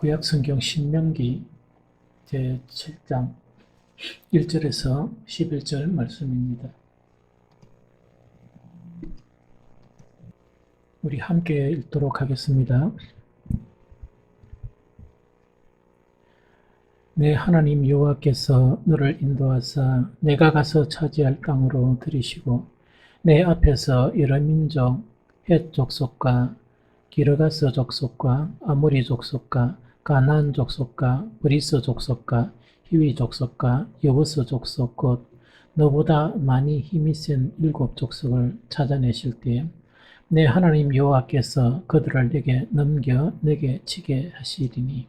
구약성경 신명기 제7장 1절에서 11절 말씀입니다. 우리 함께 읽도록 하겠습니다. 내 하나님 여호와께서 너를 인도하사 내가 가서 차지할 땅으로 들이시고 내 앞에서 여러 민족, 헷 족속과 기르가스 족속과 아모리 족속과 가나안 족속과 브리스 족속과 히위 족속과 여부스 족속 곧 너보다 많이 힘이 센 7족속을 찾아내실 때에 내 하나님 여호와께서 그들을 내게 넘겨 내게 치게 하시리니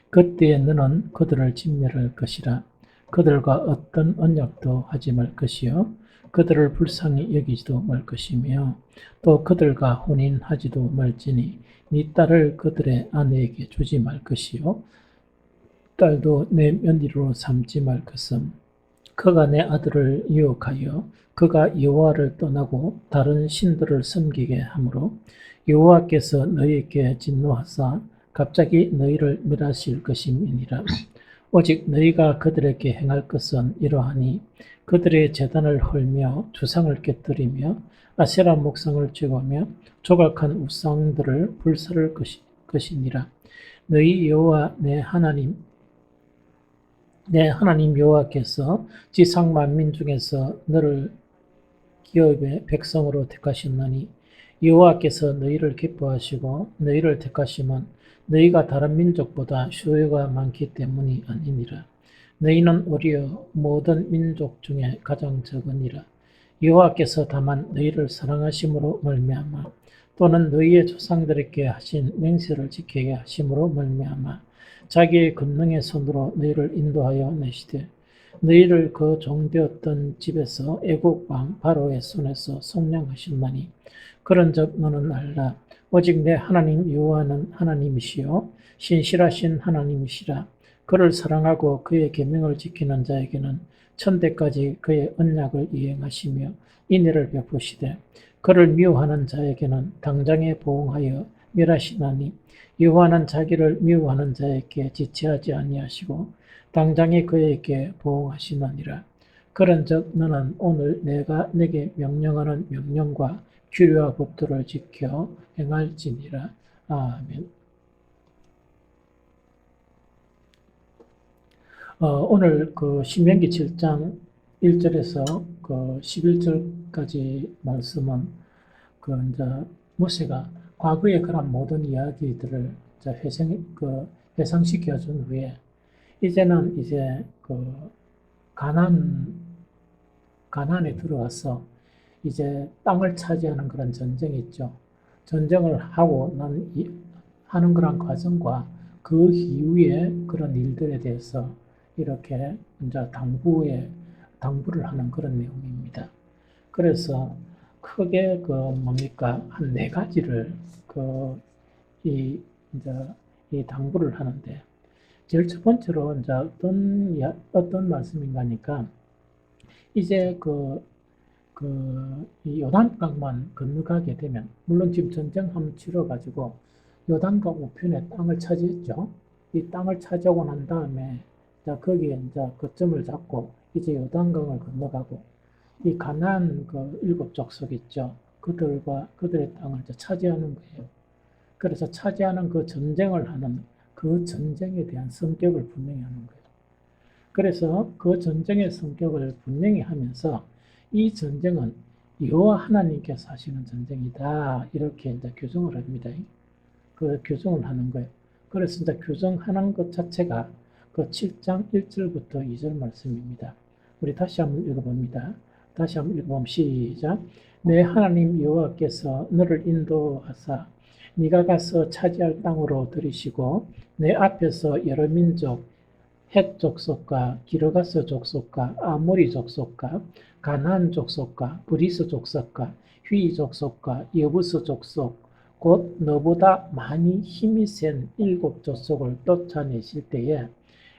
그때에 너는 그들을 진멸할 것이라. 그들과 어떤 언약도 하지 말 것이요 그들을 불쌍히 여기지도 말 것이며 또 그들과 혼인하지도 말지니 네 딸을 그들의 아내에게 주지 말 것이요 딸도 내 며느리로 삼지 말 것은 그가 내 아들을 유혹하여 그가 여호와를 떠나고 다른 신들을 섬기게 하므로 여호와께서 너희에게 진노하사 갑자기 너희를 멸하실 것임이니라. 오직 너희가 그들에게 행할 것은 이러하니 그들의 제단을 헐며 주상을 깨뜨리며 아세라 목상을 죄고며 조각한 우상들을 불살을 것이니라. 너희 여호와 내 하나님 여호와께서 지상 만민 중에서 너를 기업의 백성으로 택하셨나니 여호와께서 너희를 기뻐하시고 너희를 택하심은 너희가 다른 민족보다 수요가 많기 때문이 아니니라. 너희는 오히려 모든 민족 중에 가장 적으니라. 여호와께서 다만 너희를 사랑하심으로 말미암아 또는 너희의 조상들에게 하신 맹세를 지키게 하심으로 말미암아 자기의 권능의 손으로 너희를 인도하여 내시되 너희를 그 종되었던 집에서 애국 왕 바로의 손에서 속량하셨나니 그런즉 너는 알라. 오직 내 하나님 여호와는 하나님이시요 신실하신 하나님이시라. 그를 사랑하고 그의 계명을 지키는 자에게는 천대까지 그의 언약을 이행하시며 인애를 베푸시되 그를 미워하는 자에게는 당장에 보응하여 멸하시나니 여호와는 자기를 미워하는 자에게 지체하지 아니하시고 당장에 그에게 보응하시느니라. 그런즉 너는 오늘 내가 내게 명령하는 명령과 규례와 법도를 지켜 행할지니라. 아멘. 오늘 그 신명기 7장 1절에서 그 11절까지 말씀은 그 이제 모세가 과거의 그런 모든 이야기들을 회상시켜 준 후에 이제는 이제 그 가나안에 들어와서 이제 땅을 차지하는 그런 전쟁이 있죠. 전쟁을 하고 하는 그런 과정과 그 이후에 그런 일들에 대해서 이렇게 이제 당부를 하는 그런 내용입니다. 그래서 크게 한 네 가지를 이제 이 당부를 하는데 제일 첫 번째로 이제 어떤 말씀인가 하니까 이제 이 요단강만 건너가게 되면 물론 지금 전쟁 한번 치러가지고 요단강 우편에 땅을 차지했죠. 이 땅을 차지하고 난 다음에 거기에 이제 거점을 잡고 이제 요단강을 건너가고 이 가나안 7족속 있죠. 그들의 땅을 이제 차지하는 거예요. 그래서 차지하는 그 전쟁을 하는 그 전쟁에 대한 성격을 분명히 하는 거예요. 그래서 그 전쟁의 성격을 분명히 하면서 이 전쟁은 여호와 하나님께서 하시는 전쟁이다. 이렇게 이제 규정을 합니다. 그 규정을 하는 거예요. 그래서 이제 규정하는 것 자체가 그 7장 1절부터 2절 말씀입니다. 우리 다시 한번 읽어봅니다. 다시 한번 읽어보면 시작. 내 하나님 여호와께서 너를 인도하사 네가 가서 차지할 땅으로 들이시고 내 앞에서 여러 민족 헷 족속과 기르가스 족속과 아모리 족속과 가나안 족속과 브리스 족속과 휘 족속과 여부스 족속 곧 너보다 많이 힘이 센 7족속을 쫓아내실 때에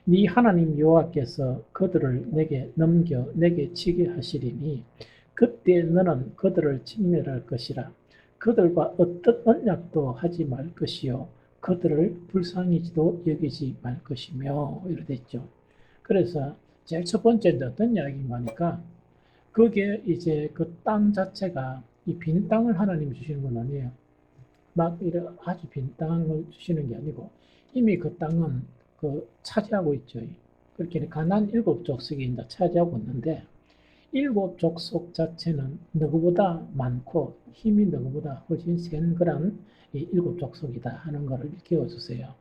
네 하나님 여호와께서 그들을 내게 넘겨 내게 치게 하시리니 그때 너는 그들을 진멸할 것이라. 그들과 어떤 언약도 하지 말 것이요 그들을 불쌍히도 여기지 말 것이며 이렇게 됐죠. 그래서 제일 첫 번째는 어떤 이야기인가 하니까 그게 이제 그 땅 자체가 이 빈 땅을 하나님이 주시는 건 아니에요. 막 이래 아주 빈 땅을 주시는 게 아니고 이미 그 땅은 그 차지하고 있죠. 그렇게 가나안 일곱 족속이 이제 차지하고 있는데 일곱 족속 자체는 누구보다 많고 힘이 누구보다 훨씬 센 그런 이 일곱 족속이다 하는 것을 기억해주세요.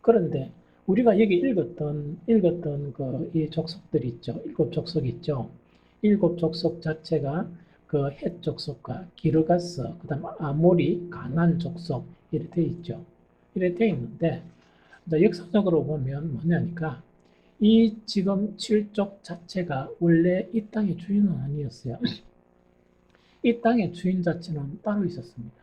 그런데 우리가 여기 읽었던 그 이 족속들이 있죠. 일곱 족속 있죠. 일곱 족속 자체가 그 헷 족속과 기르가스, 그다음 아모리, 가난 족속 이렇게 돼 있죠. 이렇게 돼 있는데 역사적으로 보면 뭐냐니까 이 지금 칠족 자체가 원래 이 땅의 주인은 아니었어요. 이 땅의 주인 자체는 따로 있었습니다.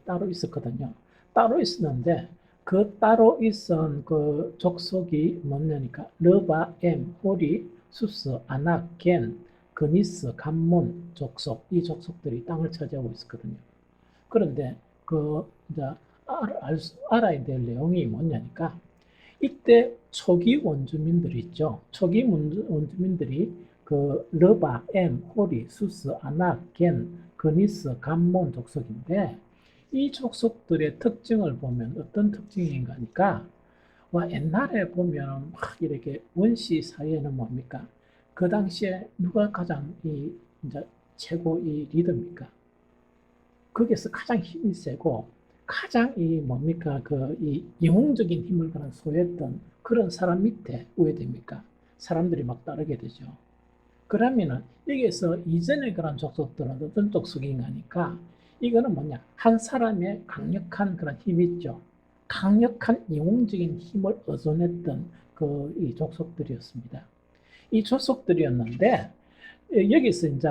따로 있었거든요. 따로 있었는데 그 따로 있은 그 족속이 뭐냐니까 르바, 엠, 호리, 수스, 아낙, 겐, 그니스, 감몬 족속 이 족속들이 땅을 차지하고 있었거든요. 그런데 그 이제 알아야 될 내용이 뭐냐니까 이때 초기 원주민들이 있죠. 초기 원주민들이 그 르바, 엠, 호리, 수스, 아낙, 겐, 그니스, 감몬 족속인데 이 족속들의 특징을 보면 어떤 특징인가 하니까 와 옛날에 보면 막 이렇게 원시 사회는 뭡니까? 그 당시에 누가 가장 이 이제 최고 이 리더입니까? 거기에서 가장 힘이 세고 가장 이 뭡니까 그 이 영웅적인 힘을 그런 소유했던 그런 사람 밑에 우회됩니까? 사람들이 막 따르게 되죠. 그러면은 여기에서 이전에 그런 족속들은 어떤 족속인가 하니까 이거는 뭐냐 한 사람의 강력한 그런 힘이 있죠. 강력한 영웅적인 힘을 의존했던 그 이 족속들이었습니다. 이 족속들이었는데 여기서 이제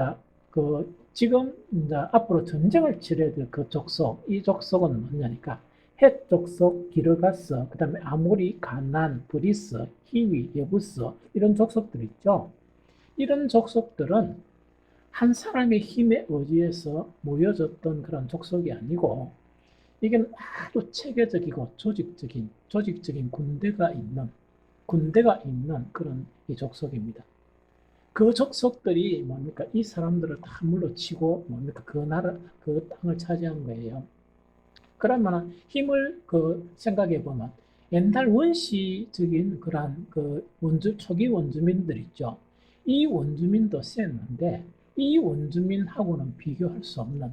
그 지금 이제 앞으로 전쟁을 치러야 될 그 족속, 이 족속은 뭐냐니까 헷 족속, 기르가스, 그다음에 아모리, 가난, 브리스, 히위, 예부스 이런 족속들 있죠. 이런 족속들은 한 사람의 힘에 의지해서 모여졌던 그런 족속이 아니고 이게 아주 체계적이고 조직적인 군대가 있는 그런 이 족속입니다. 그 족속들이 뭡니까? 이 사람들을 다 물러치고 뭡니까? 그 나라, 그 땅을 차지한 거예요. 그러면 힘을 그 생각해 보면 옛날 원시적인 그런 그 초기 원주민들 있죠. 이 원주민도 셌는데 이 원주민하고는 비교할 수 없는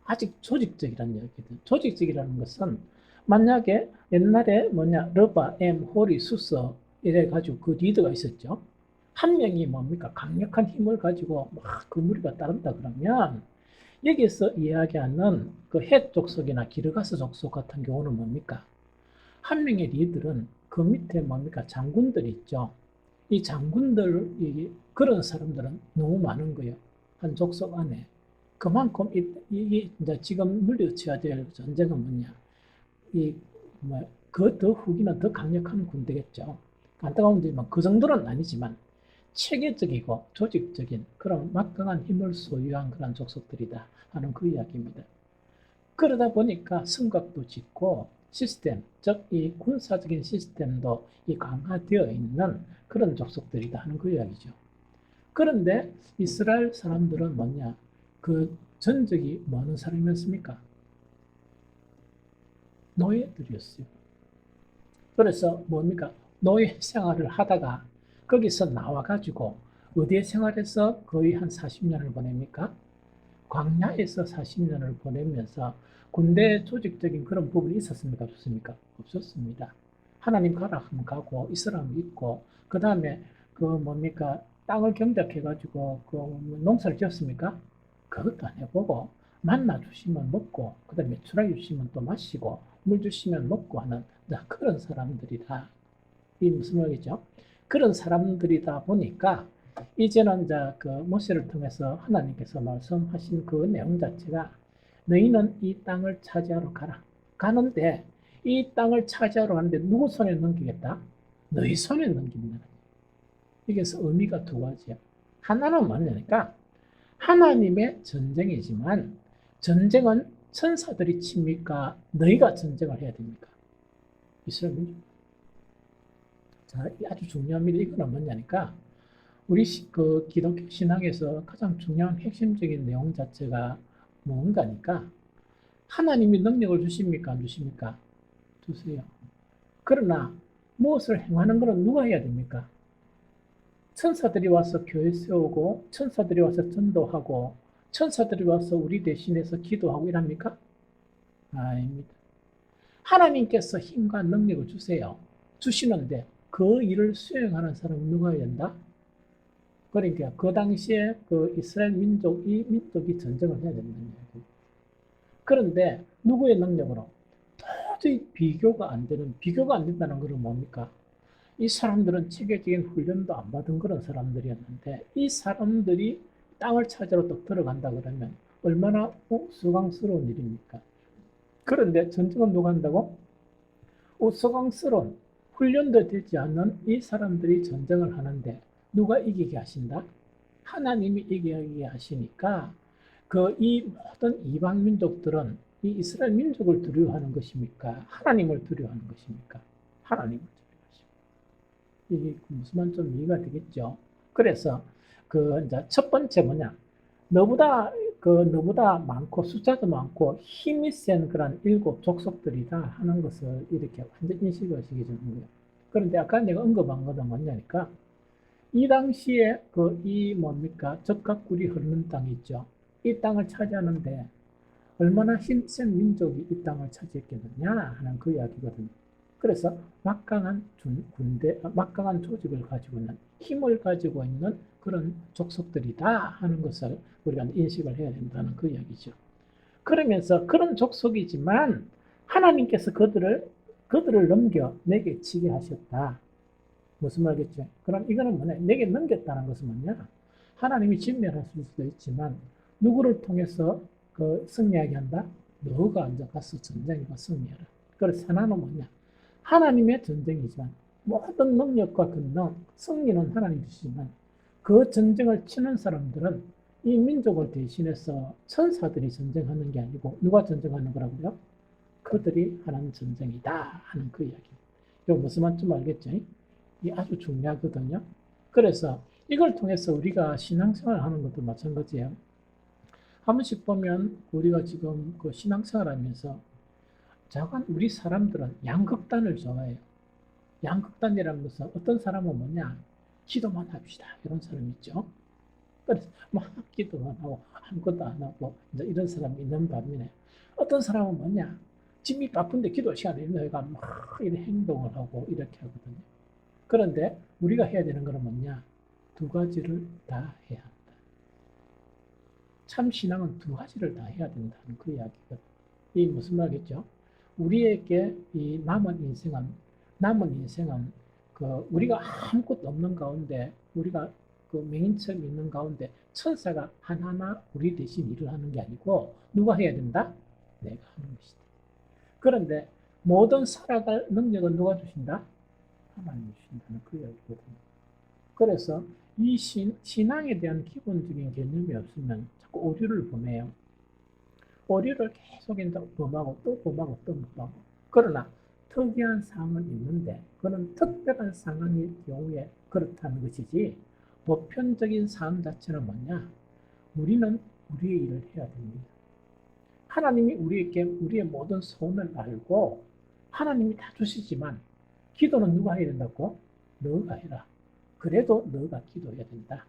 아직 조직적이라는 얘기거든. 조직적이라는 것은 만약에 옛날에 뭐냐 러바, 엠, 호리, 수서 이래 가지고 그 리더가 있었죠. 한 명이 뭡니까 강력한 힘을 가지고 막 그 무리가 따른다 그러면 여기서 이야기하는 그 헷 족속이나 기르가스 족속 같은 경우는 뭡니까? 한 명의 리더는 그 밑에 뭡니까? 장군들이 있죠. 이 장군들, 그런 사람들은 너무 많은 거예요. 한 족속 안에. 그만큼 이게 이제 지금 물리쳐야 될 전쟁은 뭐냐? 그 더 후기는 더 강력한 군대겠죠. 안타까운 일이지만 그 정도는 아니지만 체계적이고 조직적인 그런 막강한 힘을 소유한 그런 족속들이다 하는 그 이야기입니다. 그러다 보니까 성곽도 짓고 시스템, 즉 이 군사적인 시스템도 이 강화되어 있는 그런 족속들이다 하는 그 이야기죠. 그런데 이스라엘 사람들은 뭐냐? 그 전적이 뭐 하는 사람이었습니까? 노예들이었어요. 그래서 뭡니까? 노예 생활을 하다가 거기서 나와가지고 어디에 생활해서 거의 한 40년을 보냅니까? 광야에서 40년을 보내면서 군대 조직적인 그런 부분이 있었습니까? 없었습니까? 없었습니다. 하나님 가라 하면 가고 있으라면 있고 그 다음에 그 뭡니까? 땅을 경작해가지고 그 농사를 지었습니까? 그것도 안 해보고 만나 주시면 먹고 그 다음에 메추라기 주시면 또 마시고 물 주시면 먹고 하는 그런 사람들이다. 이 무슨 말이죠? 그런 사람들이다 보니까 이제는 이제 그 모세를 통해서 하나님께서 말씀하신 그 내용 자체가 너희는 이 땅을 차지하러 가라. 가는데 이 땅을 차지하러 가는데 누구 손에 넘기겠다? 너희 손에 넘긴다. 여기서 의미가 두 가지야. 하나는 뭐냐니까 하나님의 전쟁이지만 전쟁은 천사들이 칩니까? 너희가 전쟁을 해야 됩니까? 이스라엘 민족. 자, 아주 중요합니다. 이거는 뭐냐니까 우리 그 기독교 신앙에서 가장 중요한 핵심적인 내용 자체가 뭔가니까 하나님이 능력을 주십니까? 안 주십니까? 주세요. 그러나 무엇을 행하는 것은 누가 해야 됩니까? 천사들이 와서 교회 세우고 천사들이 와서 전도하고 천사들이 와서 우리 대신해서 기도하고 이랍니까? 아닙니다. 하나님께서 힘과 능력을 주세요. 주시는데 그 일을 수행하는 사람은 누가 해야 된다? 그러니까 그 당시에 그 이스라엘 민족이 전쟁을 해야 된다는 이야기. 그런데 누구의 능력으로? 도저히 비교가 안 된다는 것은 뭡니까? 이 사람들은 체계적인 훈련도 안 받은 그런 사람들이었는데 이 사람들이 땅을 찾으러 또 들어간다 그러면 얼마나 우스꽝스러운 일입니까? 그런데 전쟁은 누가 한다고? 우스꽝스러운 훈련도 되지 않는 이 사람들이 전쟁을 하는데 누가 이기게 하신다? 하나님이 이기게 하시니까 그 이 모든 이방 민족들은 이 이스라엘 민족을 두려워하는 것입니까? 하나님을 두려워하는 것입니까? 하나님을 두려워하십니다. 이게 무슨 말 좀 이해가 되겠죠? 그래서 그 이제 첫 번째 뭐냐? 너보다 많고 숫자도 많고 힘이 센 그런 일곱 족속들이다 하는 것을 이렇게 완전 인식을 시켜주는 거예요. 그런데 아까 내가 언급한 것은 뭐냐니까 이 당시에 이 뭡니까 적과 꿀이 흐르는 땅이 있죠. 이 땅을 차지하는데 얼마나 힘센 민족이 이 땅을 차지했겠느냐 하는 그 이야기거든요. 그래서 막강한 조직을 가지고 있는 힘을 가지고 있는 그런 족속들이다 하는 것을 우리가 인식을 해야 된다는 그 이야기죠. 그러면서 그런 족속이지만 하나님께서 그들을 넘겨 내게 치게 하셨다. 무슨 말겠죠? 그럼 이거는 뭐냐? 내게 넘겼다는 것은 뭐냐? 하나님이 진멸하실 수도 있지만 누구를 통해서 승리하게 한다? 너가 앉아 가서 전쟁에서 승리하라. 그래서 하나는 뭐냐? 하나님의 전쟁이지만 모든 능력과 권능, 승리는 하나님 주시지만 그 전쟁을 치는 사람들은 이 민족을 대신해서 천사들이 전쟁하는 게 아니고 누가 전쟁하는 거라고요? 그들이 하는 전쟁이다 하는 그 이야기. 이거 무슨 말인지 알겠죠? 이 아주 중요하거든요. 그래서 이걸 통해서 우리가 신앙생활 하는 것도 마찬가지예요. 한 번씩 보면 우리가 지금 그 신앙생활 하면서 자관 우리 사람들은 양극단을 좋아해요. 양극단이라는 것은 어떤 사람은 뭐냐? 기도만 합시다. 이런 사람 있죠. 그래서 막 기도만 하고 아무것도 안 하고 이제 이런 사람이 있는 반면에 어떤 사람은 뭐냐? 집이 바쁜데 기도 시간에 있는 애가 막 이런 행동을 하고 이렇게 하거든요. 그런데 우리가 해야 되는 것은 뭐냐? 두 가지를 다 해야 한다. 참 신앙은 두 가지를 다 해야 된다는 그 이야기거든요. 이 무슨 말이겠죠? 우리에게 이 남은 인생은 우리가 아무것도 없는 가운데 우리가 그 맹인처럼 있는 가운데 천사가 하나하나 우리 대신 일을 하는 게 아니고 누가 해야 된다? 내가 하는 것이다. 그런데 모든 살아갈 능력은 누가 주신다? 하나님이 주신다는 그 이야기거든요. 그래서 이 신앙에 대한 기본적인 개념이 없으면 자꾸 오류를 범해요. 오류를 계속 이제 범하고 또 범하고 또 범하고. 그러나 특이한 상황은 있는데 그는 특별한 상황의 경우에 그렇다는 것이지 보편적인 상황 자체는 뭐냐? 우리는 우리의 일을 해야 됩니다. 하나님이 우리에게 우리의 모든 소원을 알고 하나님이 다 주시지만 기도는 누가 해야 된다고? 너가 해라. 그래도 너가 기도해야 된다.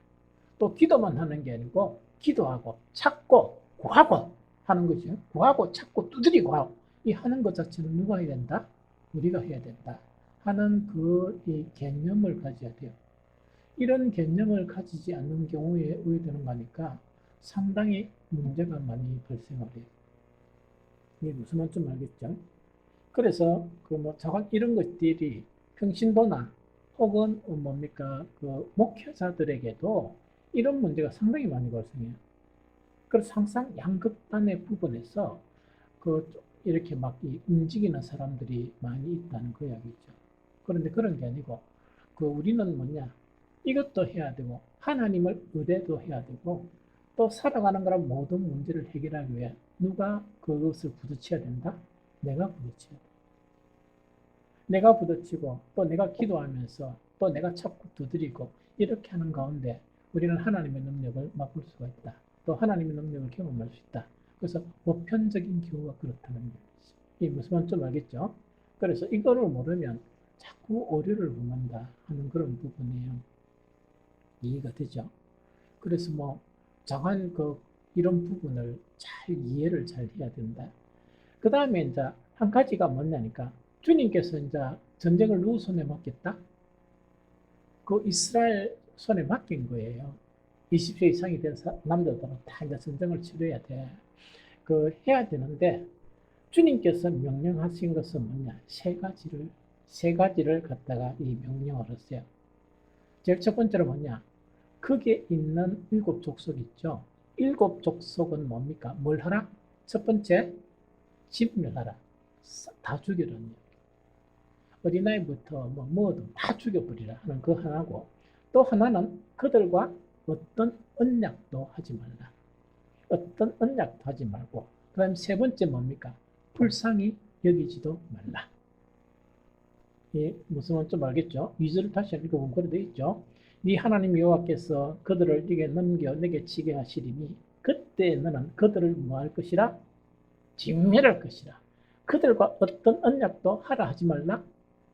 또 기도만 하는 게 아니고 기도하고 찾고 구하고 하는 거죠. 구하고 찾고 두드리고 하고 이 하는 것 자체는 누가 해야 된다? 우리가 해야 된다. 하는 이 개념을 가져야 돼요. 이런 개념을 가지지 않는 경우에 오게 되는 거니까 상당히 문제가 많이 발생을 해요. 이게 무슨 말인지 알겠죠? 그래서 자관 이런 것들이 평신도나 혹은 뭡니까 목회자들에게도 이런 문제가 상당히 많이 발생해요. 그래서 항상 양극단의 부분에서 이렇게 막 움직이는 사람들이 많이 있다는 그 이야기죠. 그런데 그런 게 아니고 우리는 뭐냐 이것도 해야 되고 하나님을 의뢰도 해야 되고 또 살아가는 거란 모든 문제를 해결하기 위해 누가 그것을 부딪혀야 된다? 내가 부딪혀야 돼. 내가 부딪히고 또 내가 기도하면서 또 내가 자꾸 두드리고 이렇게 하는 가운데 우리는 하나님의 능력을 맛볼 수가 있다. 또 하나님의 능력을 경험할 수 있다. 그래서 보편적인 경우가 그렇다는 거죠. 이 무슨 말인지 좀 알겠죠? 그래서 이거를 모르면 자꾸 오류를 범한다 하는 그런 부분이에요. 이해가 되죠? 그래서 뭐 정한 이런 부분을 잘 이해를 잘 해야 된다. 그 다음에 이제 한 가지가 뭐냐니까 주님께서 이제 전쟁을 누구 손에 맡겼다? 그 이스라엘 손에 맡긴 거예요. 20세 이상이 된 남자들은 다 이제 전쟁을 치러야 돼. 해야 되는데 주님께서 명령하신 것은 뭐냐? 세 가지를 갖다가 이 명령을 했어요. 제일 첫 번째로 뭐냐? 거기에 있는 7족속 있죠? 7족속은 뭡니까? 뭘 하라? 첫 번째, 진멸하라. 다 죽이라는 어린아이부터 뭐든 다 죽여버리라 하는 그 하나고 또 하나는 그들과 어떤 언약도 하지 말라. 어떤 언약도 하지 말고 그 다음 세 번째 뭡니까? 불쌍히 여기지도 말라. 예, 무슨 말인지 좀 알겠죠? 2절을 다시 읽어보면 그래 되어 있죠. 네 하나님 여호와께서 그들을 네게 넘겨 내게 치게 하시리니 그때 너는 그들을 뭐 할 것이라? 진멸할 것이라. 그들과 어떤 언약도 하라 하지 말라?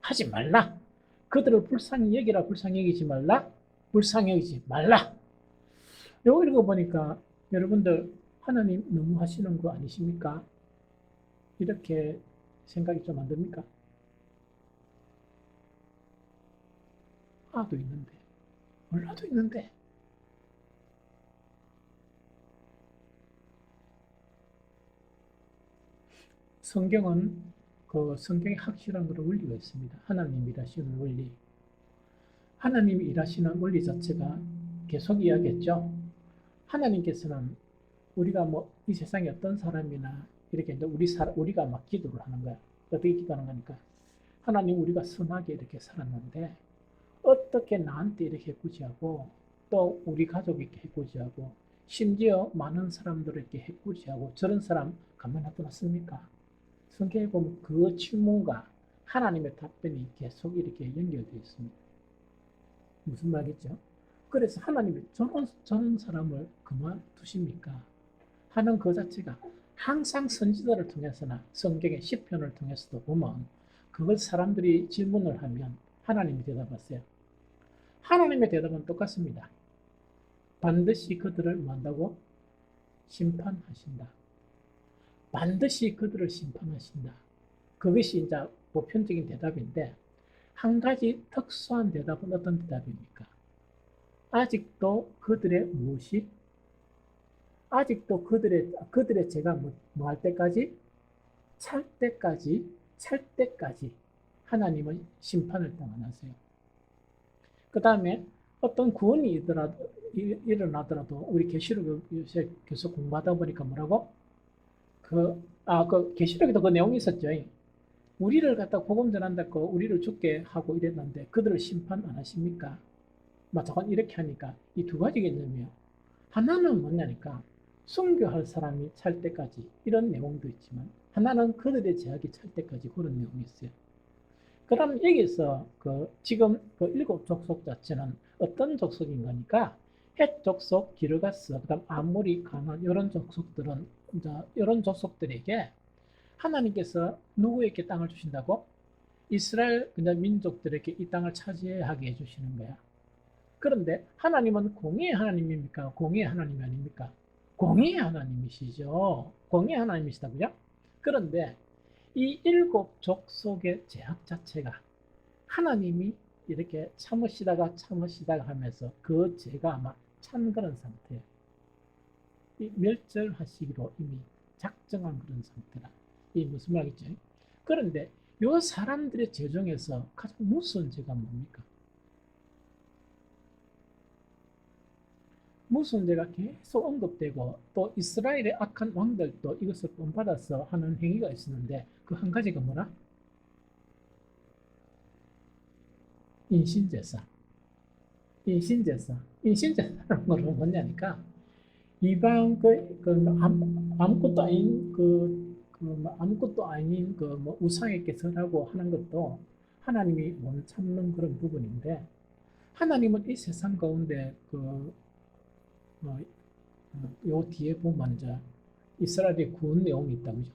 하지 말라. 그들을 불쌍히 여기라 불쌍히 여기지 말라? 불쌍히 여기지 말라. 요거 읽어보니까 여러분들 하나님 너무 하시는 거 아니십니까? 이렇게 생각이 좀 안 듭니까? 아도 있는데 몰라도 있는데 성경은 성경에 확실한 그런 원리가 있습니다. 하나님 일하시는 원리. 하나님이 일하시는 원리 자체가 계속 이야기했죠. 하나님께서는 우리가 이 세상에 어떤 사람이나 이렇게 이제 우리가 막 기도를 하는 거야. 어떻게 기도하는 거니까. 하나님 우리가 선하게 이렇게 살았는데 어떻게 나한테 이렇게 해코지하고 또 우리 가족에게 해코지하고 심지어 많은 사람들에게 해코지하고 저런 사람 가만 놔두었습니까? 성경에 보면 그 질문과 하나님의 답변이 계속 이렇게 연결되어 있습니다. 무슨 말이죠? 그래서 하나님이 저런 사람을 그만두십니까? 하는 그 자체가 항상 선지자를 통해서나 성경의 시편을 통해서도 보면 그걸 사람들이 질문을 하면 하나님이 대답하세요. 하나님의 대답은 똑같습니다. 반드시 그들을 뭐한다고? 심판하신다. 반드시 그들을 심판하신다. 그것이 이제 보편적인 대답인데 한 가지 특수한 대답은 어떤 대답입니까? 아직도 그들의 무엇이? 아직도 그들의 죄가 뭐 할 때까지? 찰 때까지 하나님은 심판을 당하세요. 그 다음에 어떤 구원이 일어나더라도 우리 계시록 요새 계속 공부하다 보니까 뭐라고? 계시록에도 그 내용이 있었죠. 우리를 갖다 복음 전한다고 우리를 죽게 하고 이랬는데 그들을 심판 안 하십니까? 잠깐 이렇게 하니까 이 두 가지 개념이에요. 하나는 뭐냐니까 순교할 사람이 찰 때까지 이런 내용도 있지만 하나는 그들의 제약이 찰 때까지 그런 내용이 있어요. 그 다음 여기서 지금 일곱 족속 자체는 어떤 족속인 거니까 헷 족속, 기르가스, 그 다음 아모리, 가나안 이런 족속들은 이제 이런 족속들에게 하나님께서 누구에게 땅을 주신다고? 이스라엘 민족들에게 이 땅을 차지하게 해주시는 거야. 그런데 하나님은 공의의 하나님입니까? 공의의 하나님이 아닙니까? 공의의 하나님이시죠. 공의의 하나님이시다고요? 그런데 이 7족속의 제약 자체가 하나님이 이렇게 참으시다가 하면서 그 죄가 아마 찬 그런 상태예요. 멸절하시기로 이미 작정한 그런 상태라. 이 무슨 말이죠? 그런데 이 사람들의 죄 중에서 가장 무서운 죄가 뭡니까? 무슨 죄가 계속 언급되고 또 이스라엘의 악한 왕들도 이것을 본받아서 하는 행위가 있었는데 그 한 가지가 뭐라? 인신제사. 인신제사라는 건 뭐냐니까 이방 아무것도 아닌 아무것도 아닌 우상에게 절하고 하는 것도 하나님이 못 참는 그런 부분인데, 하나님은 이 세상 가운데 요 뒤에 보면 이제 이스라엘의 구원 내용이 있다, 그죠?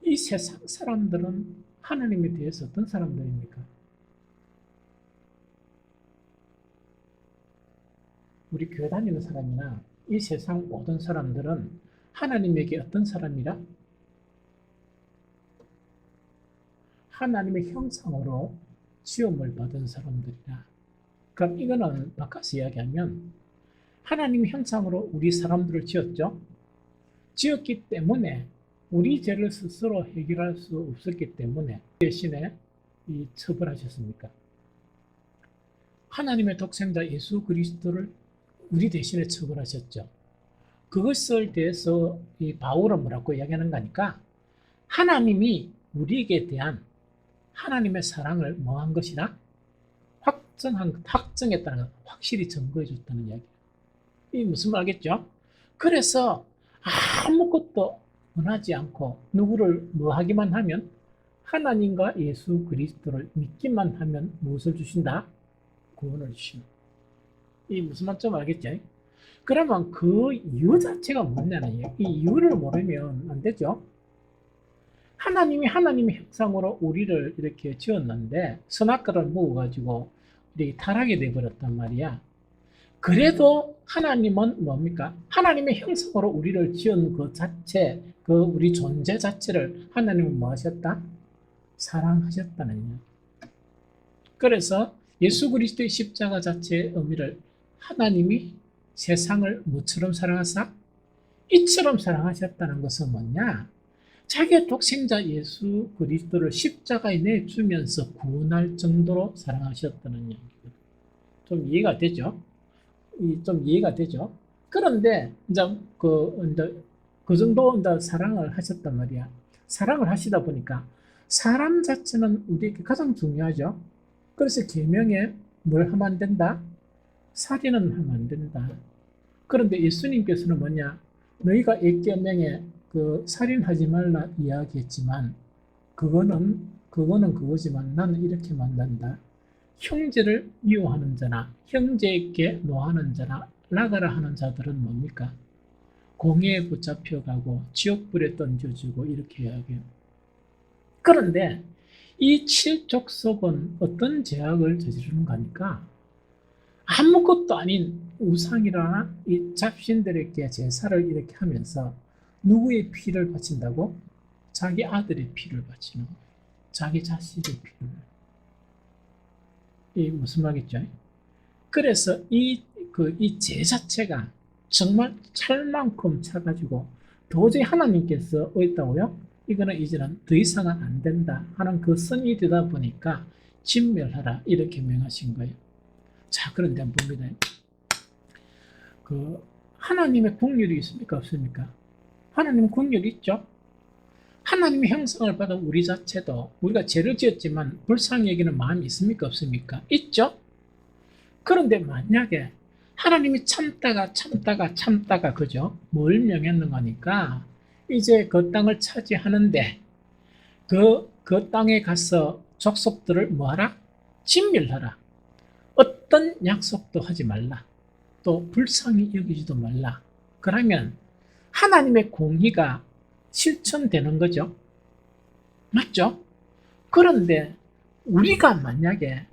이 세상 사람들은 하나님에 대해서 어떤 사람들입니까? 우리 교회 다니는 사람이나 이 세상 모든 사람들은 하나님에게 어떤 사람이라? 하나님의 형상으로 지음을 받은 사람들이라. 그럼 이거는 바꿔서 이야기하면 하나님의 형상으로 우리 사람들을 지었죠. 지었기 때문에 우리 죄를 스스로 해결할 수 없었기 때문에 대신에 처벌하셨습니까? 하나님의 독생자 예수 그리스도를 우리 대신에 처벌하셨죠. 그것을 대해서 이 바울은 뭐라고 이야기하는 거니까 하나님이 우리에게 대한 하나님의 사랑을 뭐한 것이라? 확정했다는 것, 확실히 증거해 줬다는 이야기. 이 무슨 말 알겠죠? 그래서 아무것도 원하지 않고 누구를 뭐 하기만 하면 하나님과 예수 그리스도를 믿기만 하면 무엇을 주신다? 구원을 주신다. 이 무슨 말인지 알겠죠? 그러면 그 이유 자체가 뭐냐는 얘기. 이 이유를 모르면 안 되죠. 하나님이 하나님의 형상으로 우리를 이렇게 지었는데 선악과를 먹어가지고 우리 타락이 되어버렸단 말이야. 그래도 하나님은 뭡니까? 하나님의 형상으로 우리를 지은 그 자체, 그 우리 존재 자체를 하나님은 뭐 하셨다? 사랑하셨다는 이야기. 그래서 예수 그리스도의 십자가 자체의 의미를 하나님이 세상을 뭐처럼 사랑하사? 이처럼 사랑하셨다는 것은 뭐냐? 자기의 독생자 예수 그리스도를 십자가에 내주면서 구원할 정도로 사랑하셨다는 이야기거든. 좀 이해가 되죠? 좀 이해가 되죠? 그런데 이제 그 정도 이제 사랑을 하셨단 말이야. 사랑을 하시다 보니까 사람 자체는 우리에게 가장 중요하죠. 그래서 계명에 뭘 하면 안 된다? 살인은 하면 안 된다. 그런데 예수님께서는 뭐냐? 너희가 계명에 그 살인하지 말라 이야기했지만 그거는 그거지만 나는 이렇게 만든다. 형제를 미워하는 자나 형제에게 노하는 자나 나가라 하는 자들은 뭡니까? 공회에 붙잡혀가고 지옥불에 던져주고 이렇게 이야기해요. 그런데 이 칠족속은 어떤 죄악을 저지르는가 하니까 아무것도 아닌 우상이나 이 잡신들에게 제사를 이렇게 하면서 누구의 피를 바친다고? 자기 아들의 피를 바치는 거예요. 자기 자식의 피를. 이 무슨 말이죠? 그래서 이 죄 자체가 정말 찰만큼 차가지고 도저히 하나님께서 어딨다고요? 이거는 이제는 더 이상은 안 된다 하는 그 선이 되다 보니까 진멸하라 이렇게 명하신 거예요. 자, 그런데 봅니다. 하나님의 긍휼이 있습니까? 없습니까? 하나님은 긍휼이 있죠. 하나님의 형상을 받은 우리 자체도 우리가 죄를 지었지만 불쌍히 여기는 마음이 있습니까? 없습니까? 있죠. 그런데 만약에 하나님이 참다가 그죠? 뭘 명했는가 하니까 이제 그 땅을 차지하는데 그 땅에 가서 족속들을 뭐하라? 진멸하라. 어떤 약속도 하지 말라. 또 불쌍히 여기지도 말라. 그러면 하나님의 공의가 실천되는 거죠. 맞죠? 그런데 우리가 만약에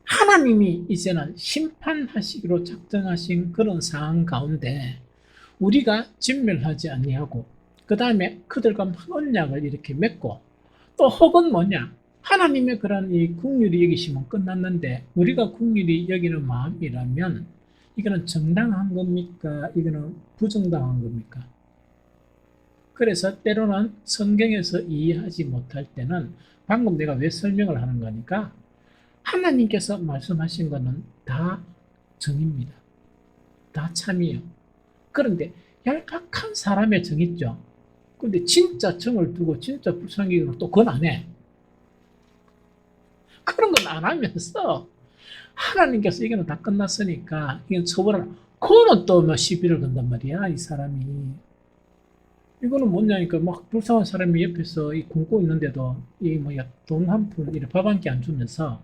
하나님이 이제는 심판하시기로 작정하신 그런 상황 가운데 우리가 진멸하지 아니하고 그 다음에 그들과 언약을 이렇게 맺고 또 혹은 뭐냐? 하나님의 그런 이 긍휼히 여기시면 끝났는데 우리가 긍휼히 여기는 마음이라면 이거는 정당한 겁니까? 이거는 부정당한 겁니까? 그래서 때로는 성경에서 이해하지 못할 때는 방금 내가 왜 설명을 하는 거니까 하나님께서 말씀하신 거는 다 정입니다. 다 참이에요. 그런데 얄팍한 사람의 정 있죠. 근데 진짜 정을 두고 진짜 불쌍히로 또 그건 안 해. 그런 건 안 하면서 하나님께서 이거는 다 끝났으니까 이건 처벌하라. 그러면 또 시비를 건단 말이야, 이 사람이. 이거는 뭐냐니까 막 불쌍한 사람이 옆에서 이 굶고 있는데도 이 뭐야 돈 한 푼 이렇게 밥 한 끼 안 주면서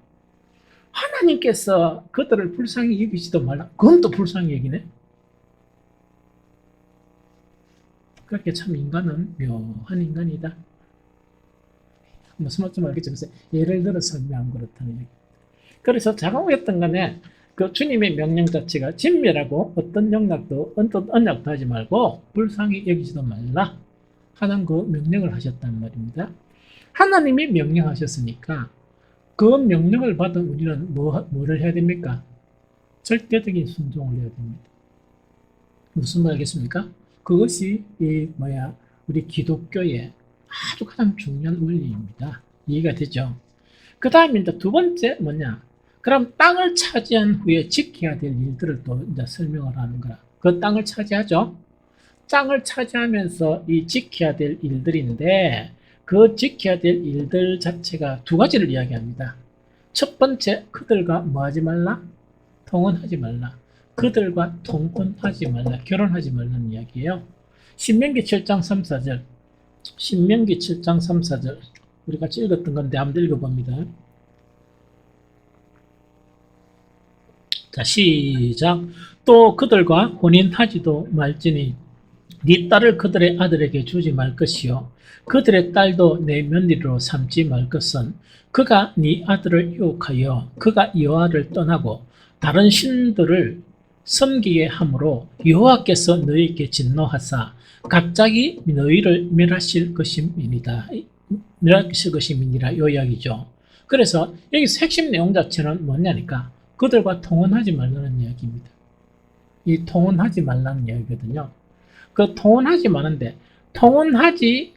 하나님께서 그들을 불쌍히 여기지도 말라. 그건 또 불쌍히 여기네. 그렇게 참 인간은 묘한 인간이다. 무슨 말인지 알겠죠? 그래서 예를 들어 설명 그렇다는 얘기. 그래서 작업했던 간에 그 주님의 명령 자체가 진멸하고 어떤 영락도 어떤 언약도 하지 말고 불쌍히 여기지도 말라 하는 그 명령을 하셨단 말입니다. 하나님이 명령하셨으니까 그 명령을 받은 우리는 뭐를 해야 됩니까? 절대적인 순종을 해야 됩니다. 무슨 말이겠습니까? 그것이 우리 기독교의 아주 가장 중요한 원리입니다. 이해가 되죠? 그 다음에 이제 두 번째 뭐냐? 그럼 땅을 차지한 후에 지켜야 될 일들을 또 이제 설명을 하는 거라. 그 땅을 차지하죠. 땅을 차지하면서 이 지켜야 될 일들인데 그 지켜야 될 일들 자체가 두 가지를 이야기합니다. 첫 번째, 그들과 뭐 하지 말라? 통혼하지 말라. 그들과 통혼하지 말라. 결혼하지 말라는 이야기예요. 신명기 7장 3, 4절. 신명기 7장 3, 4절. 우리 같이 읽었던 건데 한번 읽어봅니다. 자, 시작. 또 그들과 혼인하지도 말지니 네 딸을 그들의 아들에게 주지 말 것이요 그들의 딸도 내 며느리로 삼지 말 것은 그가 네 아들을 유혹하여 그가 여호와를 떠나고 다른 신들을 섬기게 함으로 여호와께서 너희에게 진노하사 갑자기 너희를 멸하실 것임이니라. 멸하실 것임이니라 요 이야기죠. 그래서 여기서 핵심 내용 자체는 뭐냐니까 그들과 통혼하지 말라는 이야기입니다. 이 통혼하지 말라는 이야기거든요. 그 통혼하지 마는데 통혼하지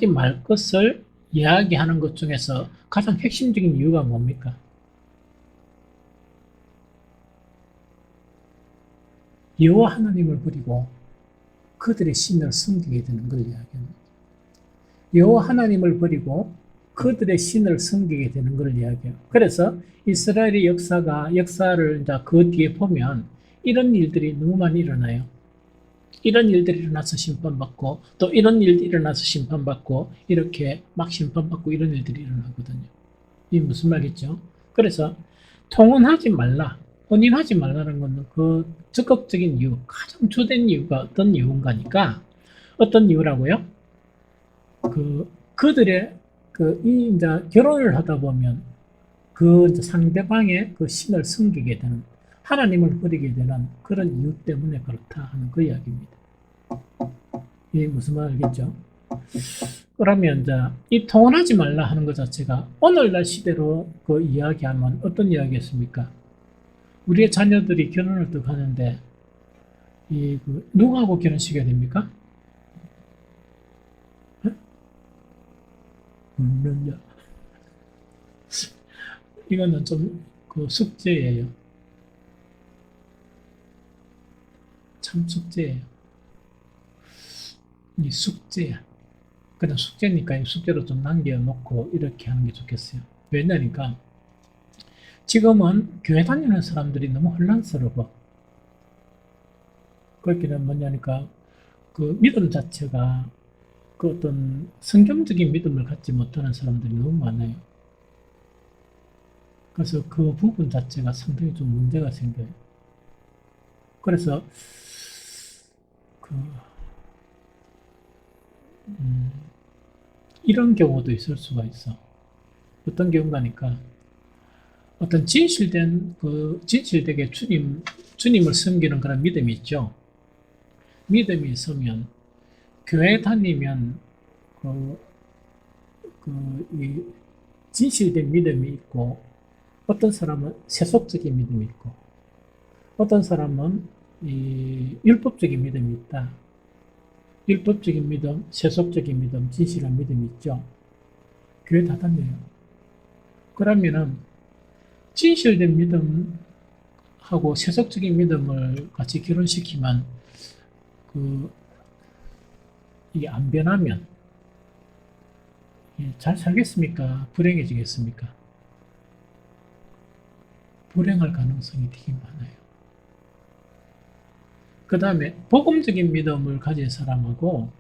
말 것을 이야기하는 것 중에서 가장 핵심적인 이유가 뭡니까? 여호와 하나님을 버리고 그들의 신을 섬기게 되는 걸 이야기합니다. 여호와 하나님을 버리고 그들의 신을 섬기게 되는 걸 이야기해요. 그래서 이스라엘의 역사를 이제 그 뒤에 보면 이런 일들이 너무 많이 일어나요. 이런 일들이 일어나서 심판받고 또 이런 일들이 일어나서 심판받고 이렇게 막 심판받고 이런 일들이 일어나거든요. 이게 무슨 말이겠죠? 그래서 통혼하지 말라, 혼인하지 말라는 것은 그 적극적인 이유, 가장 주된 이유가 어떤 이유인가니까 어떤 이유라고요? 그들의 이제 결혼을 하다 보면 그 이제 상대방의 그 신을 섬기게 되는 하나님을 버리게 되는 그런 이유 때문에 그렇다 하는 그 이야기입니다. 이게 무슨 말이겠죠? 그러면 이제 이 통혼하지 말라 하는 것 자체가 오늘날 시대로 그 이야기하면 어떤 이야기였습니까? 우리의 자녀들이 결혼을 또 하는데 누구하고 결혼시켜야 됩니까? 자 이거는 좀 그 숙제예요. 참 숙제예요. 이 숙제야. 그냥 숙제니까 이 숙제로 좀 남겨놓고 이렇게 하는 게 좋겠어요. 왜냐니까 지금은 교회 다니는 사람들이 너무 혼란스러워. 그렇기는 뭐냐니까 그 믿음 자체가 그 어떤 성경적인 믿음을 갖지 못하는 사람들이 너무 많아요. 그래서 그 부분 자체가 상당히 좀 문제가 생겨요. 그래서 그 이런 경우도 있을 수가 있어. 어떤 경우가니까 어떤 진실되게 주님을 섬기는 그런 믿음이 있죠. 믿음이 있으면 교회 다니면 그, 이 진실된 믿음이 있고 어떤 사람은 세속적인 믿음이 있고 어떤 사람은 이 율법적인 믿음이 있다. 율법적인 믿음, 세속적인 믿음, 진실한 믿음이 있죠. 교회 다 다녀요. 그러면은 진실된 믿음하고 세속적인 믿음을 같이 결혼시키면 이게 안 변하면 잘 살겠습니까? 불행해지겠습니까? 불행할 가능성이 되게 많아요. 그 다음에 복음적인 믿음을 가진 사람하고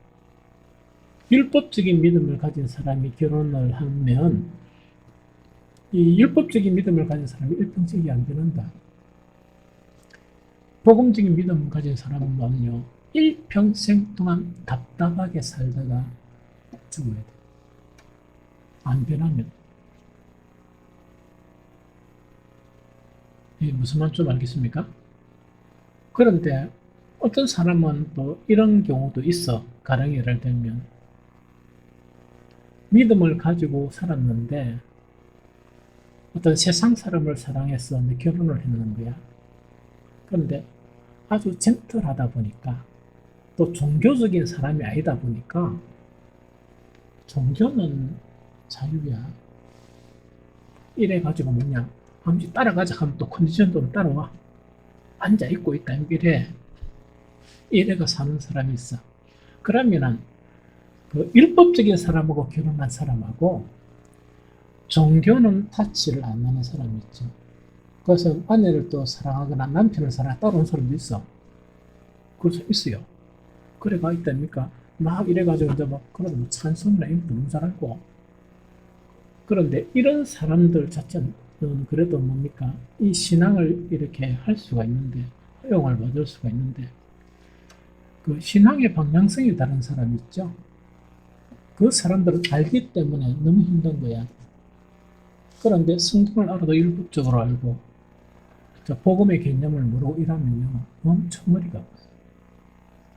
율법적인 믿음을 가진 사람이 결혼을 하면 이 율법적인 믿음을 가진 사람이 일평생이 안 되는다. 복음적인 믿음을 가진 사람은요, 일평생 동안 답답하게 살다가 죽어야 돼. 안 변하면. 무슨 말인지 좀 알겠습니까? 그런데 어떤 사람은 또 이런 경우도 있어. 가령 예를 들면 믿음을 가지고 살았는데 어떤 세상 사람을 사랑해서 결혼을 했는 거야. 그런데 아주 젠틀하다 보니까 또 종교적인 사람이 아니다 보니까 종교는 자유야. 이래가지고 뭐냐, 아무튼 따라가자 하면 또 컨디션도 따라와. 앉아있고 있다 이래. 이래가 사는 사람이 있어. 그러면은 그 율법적인 사람하고 결혼한 사람하고 종교는 타치를 안 하는 사람이 있죠. 그래서 아내를 또 사랑하거나 남편을 사랑하거나 따라온 사람도 있어. 그래서 있어요. 그래가 있다니까 막 이래가지고 이제 막 그래도 뭐 찬송이나 이런 거 너무 잘하고. 그런데 이런 사람들 자체는 그래도 뭡니까? 이 신앙을 이렇게 할 수가 있는데, 허용을 받을 수가 있는데, 그 신앙의 방향성이 다른 사람이 있죠. 그 사람들은 알기 때문에 너무 힘든 거야. 그런데 성경을 알아도 율법적으로 알고 복음의 개념을 모르고 이러면요, 엄청 머리가 아파요.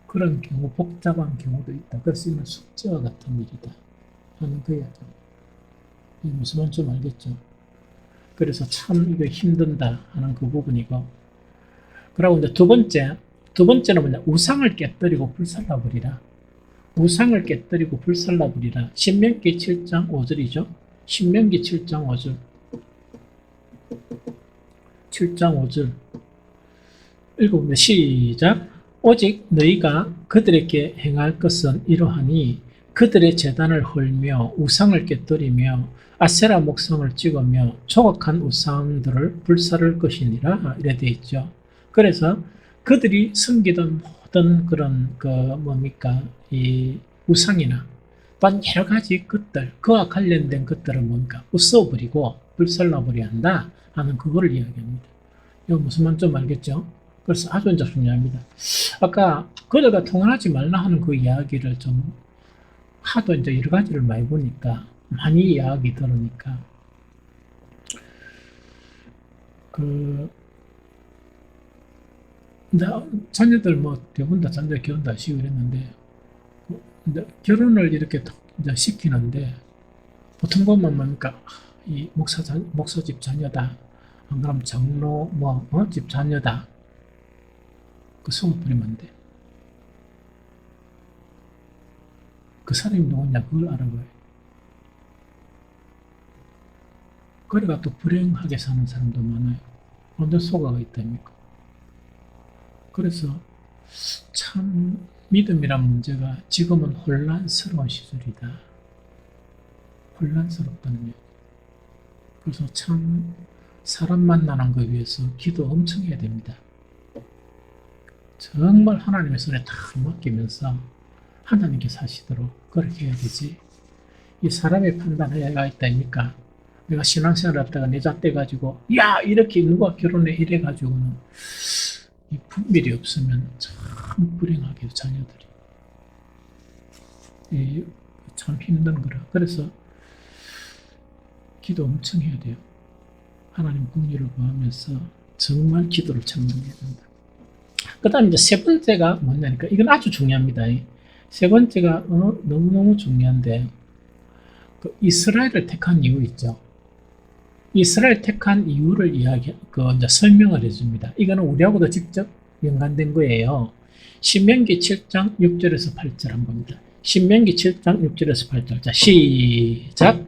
그런 경우, 복잡한 경우도 있다. 그래서 이건 숙제와 같은 일이다 하는 거예요. 무슨 말인지 좀 알겠죠? 그래서 참 이거 힘든다 하는 그 부분이고, 그리고 이제 두 번째는 뭐냐, 우상을 깨뜨리고 불살라버리라. 우상을 깨뜨리고 불살라버리라. 신명기 7장 5절이죠. 신명기 7장 5절. 7장 5절. 읽어보면 시작. 오직 너희가 그들에게 행할 것은 이러하니 그들의 제단을 헐며 우상을 깨뜨리며 아세라 목상을 찍으며 조각한 우상들을 불사를 것이니라 이래 되어 있죠. 그래서 그들이 섬기던 모든 그런 이 우상이나 또한 여러 가지 것들, 그와 관련된 것들은 뭔가 부숴버리고 불살라버려야 한다 하는 그거를 이야기합니다. 이거 무슨 말인지 좀 알겠죠? 그래서 아주 이제 중요합니다. 아까 그들과 통화하지 말라 하는 그 이야기를 좀 하도 이제 여러 가지를 많이 보니까, 많이 이야기 들으니까 이제 자녀들 대부분 다 자녀들 결혼 다 시키고 그랬는데, 이제 결혼을 이렇게 이제 시키는데 보통 보면 뭡니까, 이 목사집 자녀다, 안 그러면 장로 집 자녀다, 그 속을 뿌리면 안 돼. 그 사람이 누구냐 그걸 알아봐요. 그래가 또 불행하게 사는 사람도 많아요. 완전 속아가 있다니까. 그래서 참 믿음이란 문제가 지금은 혼란스러운 시절이다. 혼란스럽다는 얘기. 그래서 참 사람 만나는 거 위해서 기도 엄청 해야 됩니다. 정말 하나님의 손에 다 맡기면서 하나님께 사시도록 그렇게 해야 되지. 이 사람의 판단해야 있다니까. 내가 신앙생활 하다가 내 잣대 가지고 야 이렇게 누가 결혼해 이래가지고는 이 분별이 없으면 참 불행하게 자녀들이 참 힘든 거라. 그래서 기도 엄청 해야 돼요. 하나님 긍휼을 구하면서 정말 기도를 청정해야 된다. 그 다음에 이제 세 번째가 뭐냐니까, 이건 아주 중요합니다. 세 번째가 너무너무 중요한데, 그 이스라엘을 택한 이유 있죠. 이스라엘 택한 이유를 이제 설명을 해줍니다. 이거는 우리하고도 직접 연관된 거예요. 신명기 7장 6절에서 8절 한번 봅니다. 신명기 7장 6절에서 8절. 자, 시작.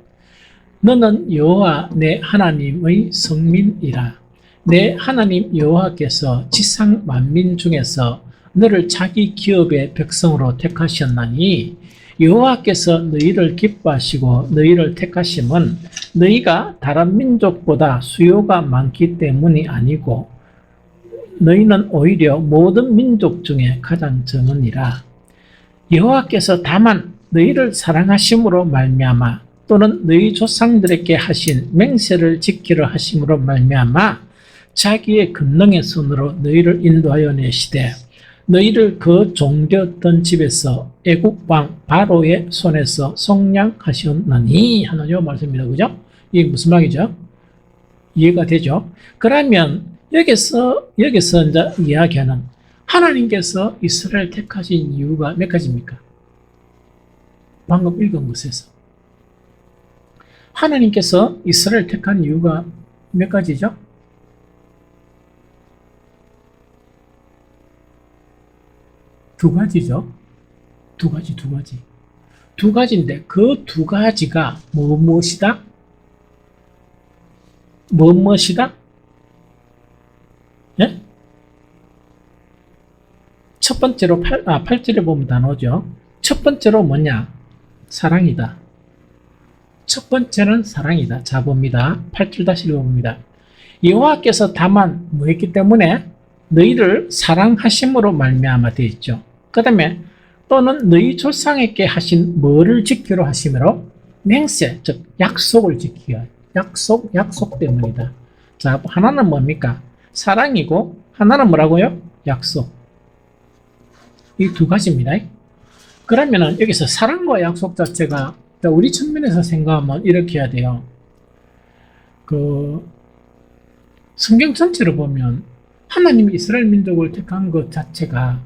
너는 여호와 내 하나님의 성민이라. 내 하나님 여호와께서 지상 만민 중에서 너를 자기 기업의 백성으로 택하셨나니, 여호와께서 너희를 기뻐하시고 너희를 택하심은 너희가 다른 민족보다 수요가 많기 때문이 아니고 너희는 오히려 모든 민족 중에 가장 적으니라. 여호와께서 다만 너희를 사랑하심으로 말미암아 또는 너희 조상들에게 하신 맹세를 지키려 하심으로 말미암아 자기의 권능의 손으로 너희를 인도하여 내시되 너희를 그 종되었던 집에서 애국 왕 바로의 손에서 속량하셨느니 하는 요 말씀입니다. 그죠? 이게 무슨 말이죠? 이해가 되죠? 그러면 여기서 이제 이야기하는 하나님께서 이스라엘 택하신 이유가 몇 가지입니까? 방금 읽은 것에서 하나님께서 이스라엘 택한 이유가 몇 가지죠? 두 가지죠. 두 가지. 두 가지인데 그 두 가지가 무엇이다? 무엇이다? 예? 첫 번째로 8절에 보면 다 나오죠. 첫 번째로 뭐냐? 사랑이다. 첫 번째는 사랑이다. 자 봅니다. 8절 다시 읽어봅니다. 여호와께서 다만 뭐 했기 때문에 너희를 사랑하심으로 말미암아 되어 있죠. 그 다음에 또는 너희 조상에게 하신 뭐를 지키려 하심으로 맹세, 즉 약속을 지키려. 약속 때문이다. 자, 하나는 뭡니까? 사랑이고 하나는 뭐라고요? 약속. 이 두 가지입니다. 그러면은 여기서 사랑과 약속 자체가 우리 측면에서 생각하면 이렇게 해야 돼요. 성경 전체를 보면 하나님이 이스라엘 민족을 택한 것 자체가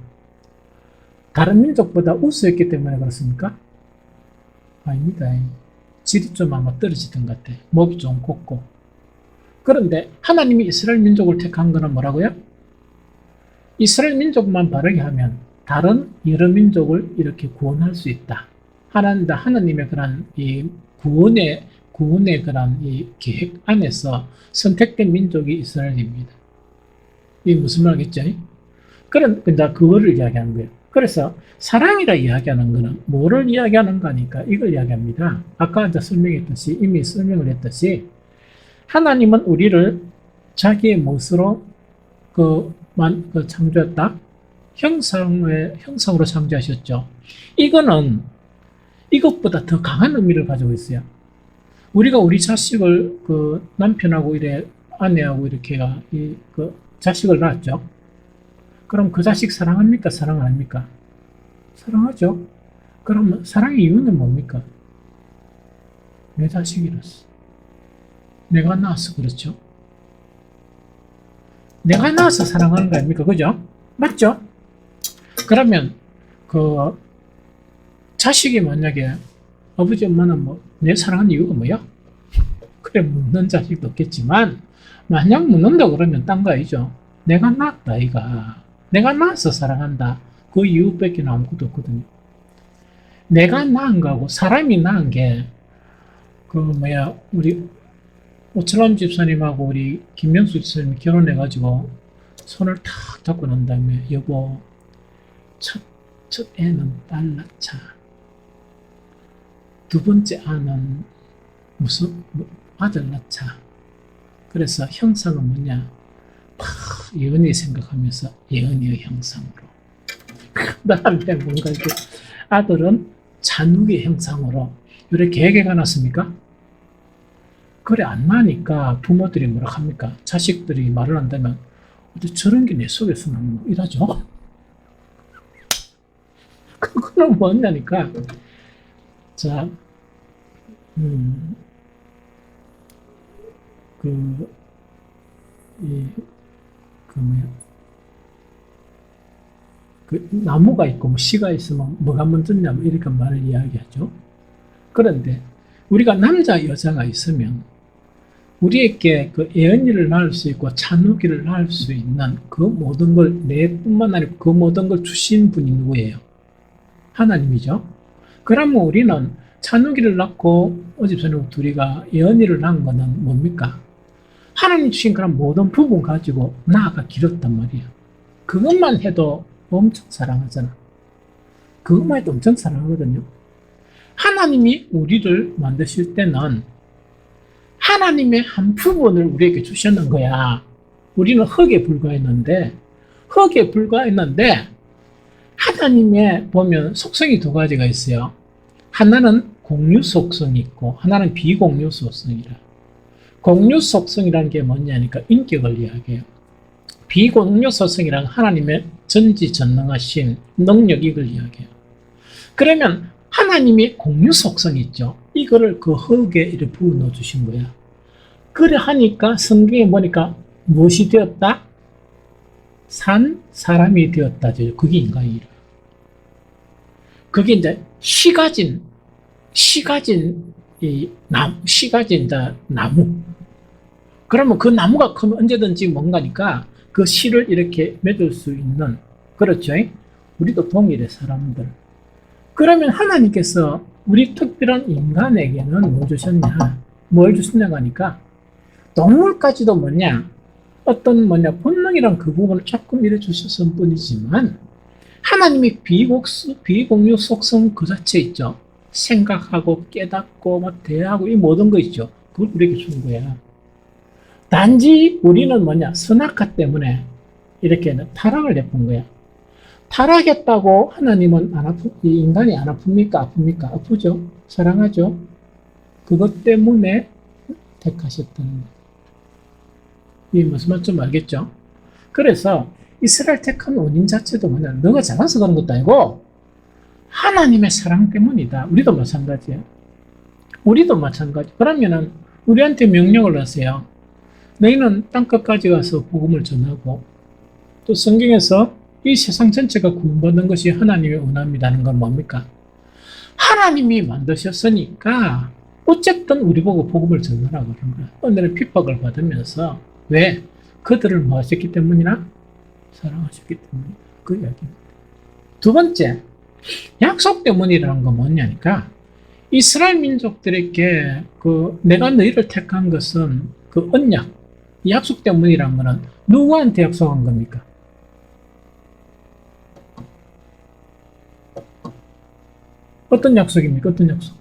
다른 민족보다 우수했기 때문에 그렇습니까? 아닙니다. 질이 좀 아마 떨어지던 것 같아. 목이 좀 곱고. 그런데 하나님이 이스라엘 민족을 택한 거는 뭐라고요? 이스라엘 민족만 바르게 하면 다른 여러 민족을 이렇게 구원할 수 있다. 하나님의 그런 이 구원의 그런 이 계획 안에서 선택된 민족이 이스라엘입니다. 이게 무슨 말이겠죠? 그러니까 그거를 이야기하는 거예요. 그래서 사랑이라 이야기하는 거는 뭐를 이야기하는 거니까 이걸 이야기합니다. 아까 이미 설명을 했듯이 하나님은 우리를 자기의 멋으로 창조했다. 형상으로 창조하셨죠. 이거는 이것보다 더 강한 의미를 가지고 있어요. 우리가 우리 자식을 남편하고 아내하고 이렇게가 자식을 낳았죠. 그럼 그 자식 사랑합니까? 사랑 안 합니까? 사랑하죠. 그럼 사랑의 이유는 뭡니까? 내 자식이라서. 내가 낳아서 그렇죠. 내가 낳아서 사랑하는 거 아닙니까? 그죠? 맞죠? 그러면 자식이 만약에 아버지 엄마는 내 사랑하는 이유가 뭐야? 그래 묻는 자식도 없겠지만 만약 묻는다 그러면 딴 거 아니죠. 내가 낳았다 이가. 내가 낳아서 사랑한다. 그 이유밖에 아무것도 없거든요. 내가 낳은 거하고 사람이 낳은 게 우리 오철람 집사님하고 우리 김명수 집사님이 결혼해가지고 손을 탁 잡고 난 다음에 여보 첫 애는 딸 낳자. 두 번째 아는 무슨 아들 낳자. 그래서 형상은 뭐냐? 예언이 생각하면서 예언이의 형상으로. 그다음에 뭔가 이렇게 아들은 잔욱의 형상으로 이렇게 계획해가 놨습니까? 그래 안 나니까 부모들이 뭐라 합니까? 자식들이 말을 한다면 어떻게 저런 게 내 속에서는 이러죠? 그거는 뭐냐니까 자 나무가 있고 씨가 있으면 뭐가 먼저냐 이렇게 말을 이야기하죠. 그런데 우리가 남자 여자가 있으면 우리에게 예언이를 낳을 수 있고 찬우기를 낳을 수 있는 그 모든 걸 내뿐만 아니고 그 모든 걸 주신 분이 누구예요? 하나님이죠. 그러면 우리는 찬우기를 낳고 어집사님 둘이가 예언이를 낳은 거는 뭡니까? 하나님 주신 그런 모든 부분 가지고 나아가 길었단 말이에요. 그것만 해도 엄청 사랑하잖아. 그것만 해도 엄청 사랑하거든요. 하나님이 우리를 만드실 때는 하나님의 한 부분을 우리에게 주셨는 거야. 우리는 흙에 불과했는데 하나님의 보면 속성이 두 가지가 있어요. 하나는 공유 속성이 있고 하나는 비공유 속성이라. 공유 속성이라는 게 뭐냐니까 인격을 이야기해요. 비공유 속성이란 하나님의 전지전능하신 능력 이걸 이야기해요. 그러면 하나님이 공유 속성이 있죠. 이거를 그 흙에 이렇게 부어 넣어 주신 거야. 그래 하니까 성경에 보니까 무엇이 되었다? 사람이 되었다. 그게 인간이라. 그게 이제 씨가진 나무. 그러면 그 나무가 크면 언제든지 뭔가니까 그 씨를 이렇게 맺을 수 있는, 그렇죠? 우리도 동일해, 사람들. 그러면 하나님께서 우리 특별한 인간에게는 뭐 주셨냐? 뭘 주셨냐고 하니까 동물까지도 어떤 본능이란 그 부분을 조금 이래 주셨을 뿐이지만 하나님이 비공유 속성 그 자체 있죠. 생각하고 깨닫고 대하고 이 모든 거 있죠. 그걸 우리에게 준 거야. 단지 우리는 선악화 때문에 이렇게 타락을 내본 거야. 타락했다고 하나님은 인간이 안 아픕니까? 아픕니까? 아프죠. 사랑하죠. 그것 때문에 택하셨다는 거예요. 이 무슨 말인지 좀 알겠죠? 그래서 이스라엘 택한 원인 자체도 너가 잘나서 그런 것도 아니고 하나님의 사랑 때문이다. 우리도 마찬가지예요. 그러면은 우리한테 명령을 하세요. 너희는 땅끝까지 가서 복음을 전하고, 또 성경에서 이 세상 전체가 구원받는 것이 하나님의 원함이라는 건 뭡니까? 하나님이 만드셨으니까 어쨌든 우리 보고 복음을 전하라고 그런 거야. 오늘은 핍박을 받으면서 왜? 그들을 뭐 하셨기 때문이나? 사랑하셨기 때문이다. 그 이야기입니다. 두 번째, 약속 때문이라는 건 뭐냐니까 이스라엘 민족들에게 내가 너희를 택한 것은 그 언약, 약속 때문이라는 거는 누구한테 약속한 겁니까? 어떤 약속입니까? 어떤 약속?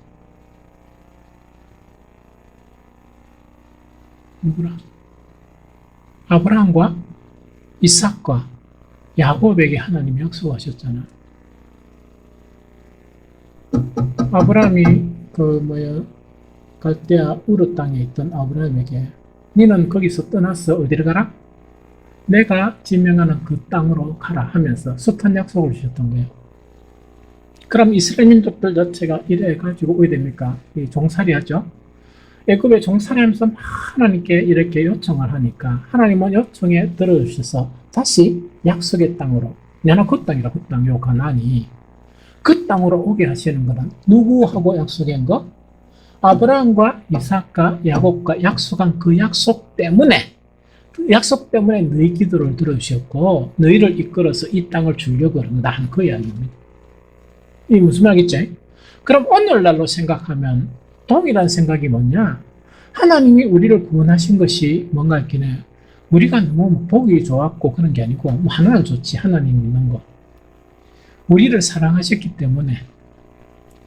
누구랑? 아브라함과 이삭과 야곱에게 하나님이 약속하셨잖아. 아브라함이 갈대아 우르 땅에 있던 아브라함에게 너는 거기서 떠나서 어디를 가라? 내가 지명하는 그 땅으로 가라 하면서 숱한 약속을 주셨던 거예요. 그럼 이스라엘 민족들 자체가 이래 가지고 어디 됩니까? 종살이 하죠. 애굽에 종살이하면서 하나님께 이렇게 요청을 하니까 하나님은 요청에 들어주셔서 다시 약속의 땅으로, 내가 그 땅이라, 그 땅, 요 가나안이 그 땅으로 오게 하시는 거는 누구하고 약속한 거? 아브라함과 이삭과 야곱과 약속한 그 약속 때문에 너희 기도를 들어주셨고 너희를 이끌어서 이 땅을 주려고 한다 하는 그 이야기입니다. 이게 무슨 말이겠지? 그럼 오늘날로 생각하면 동일한 생각이 뭐냐? 하나님이 우리를 구원하신 것이 뭔가 이렇게 우리가 너무 보기 좋았고 그런 게 아니고 하나는 좋지. 하나님 믿는 거. 우리를 사랑하셨기 때문에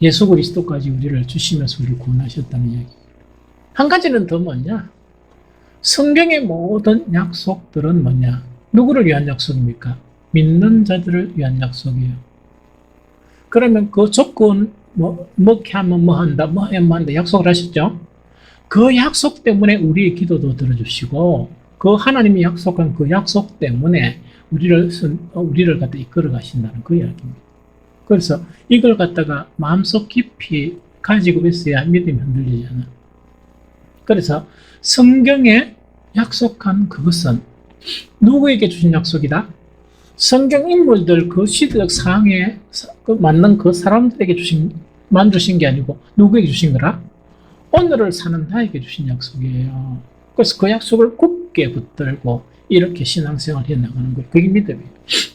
예수 그리스도까지 우리를 주시면서 우리를 구원하셨다는 이야기. 한 가지는 더 뭐냐? 성경의 모든 약속들은 뭐냐? 누구를 위한 약속입니까? 믿는 자들을 위한 약속이에요. 그러면 그 조건 먹게 하면 뭐 한다, 뭐 하면 뭐 한다 약속을 하셨죠? 그 약속 때문에 우리의 기도도 들어주시고 그 하나님이 약속한 그 약속 때문에 우리를 갖다 이끌어 가신다는 그 이야기입니다. 그래서 이걸 갖다가 마음속 깊이 가지고 있어야 믿음이 흔들리지 않아. 그래서 성경에 약속한 그것은 누구에게 주신 약속이다? 성경 인물들 그 시대적 상황에 맞는 그 사람들에게 만주신 게 아니고 누구에게 주신 거라? 오늘을 사는 나에게 주신 약속이에요. 그래서 그 약속을 굳게 붙들고 이렇게 신앙생활을 해나가는 거예요. 그게 믿음이에요.